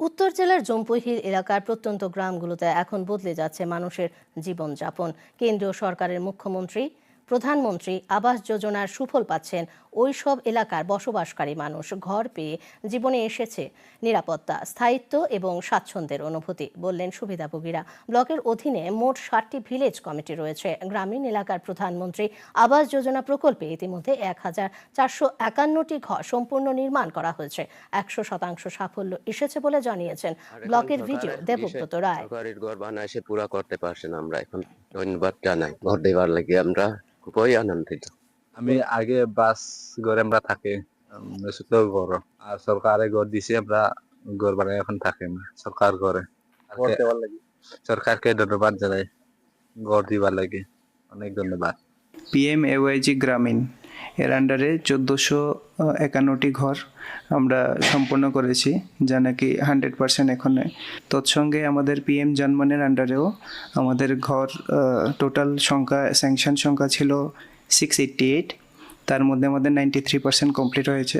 উত্তর জেলার জম্পুহিল এলাকার প্রত্যন্ত গ্রামগুলোতে এখন বদলে যাচ্ছে মানুষের জীবনযাপন। কেন্দ্রীয় সরকারের মুখ্যমন্ত্রী, প্রধানমন্ত্রী আবাস যোজনার সুফল পাচ্ছেন ওই সব এলাকার বসবাসকারী মানুষ। ঘর পেয়ে জীবনে এসেছে নিরাপত্তা, স্থায়িত্ব এবং স্বাচ্ছন্দ্যের অনুভূতি, বললেন সুবিধাভোগীরা। ব্লকের অধীনে মোট 60টি ভিলেজ কমিটি রয়েছে। গ্রামীণ এলাকার প্রধানমন্ত্রী আবাস যোজনা প্রকল্পে ইতিমধ্যে 1451টি ঘর সম্পূর্ণ নির্মাণ করা হয়েছে। 100% সাফল্য এসেছে বলে জানিয়েছেন ব্লকের ভিডিও দেবব্রত রায়। সরকারের ঘর বানায় সে পুরা করতে পারছে না, আমরা এখন ধন্যবাদ জানাই। ঘর দেওয়ার লাগে আমরা খুবই আনন্দিত। আমি আগে বাস ঘরে আমরা থাকি, ছোট ঘর, আর সরকারে ঘর দিছে, আমরা ঘর বানাই এখন থাকি আমরা সরকার ঘরে। সরকারকে ধন্যবাদ জানাই ঘর দিবার লাগে, অনেক ধন্যবাদ। PMAYG গ্রামীণ এর আন্ডারে 1451টি ঘর আমরা সম্পন্ন করেছি, যা নাকি 100% এখন। তৎসঙ্গে আমাদের PM জনমনের আন্ডারেও আমাদের ঘর টোটাল সংখ্যা, স্যাংশন সংখ্যা ছিল 688, তার মধ্যে আমাদের 93% কমপ্লিট হয়েছে।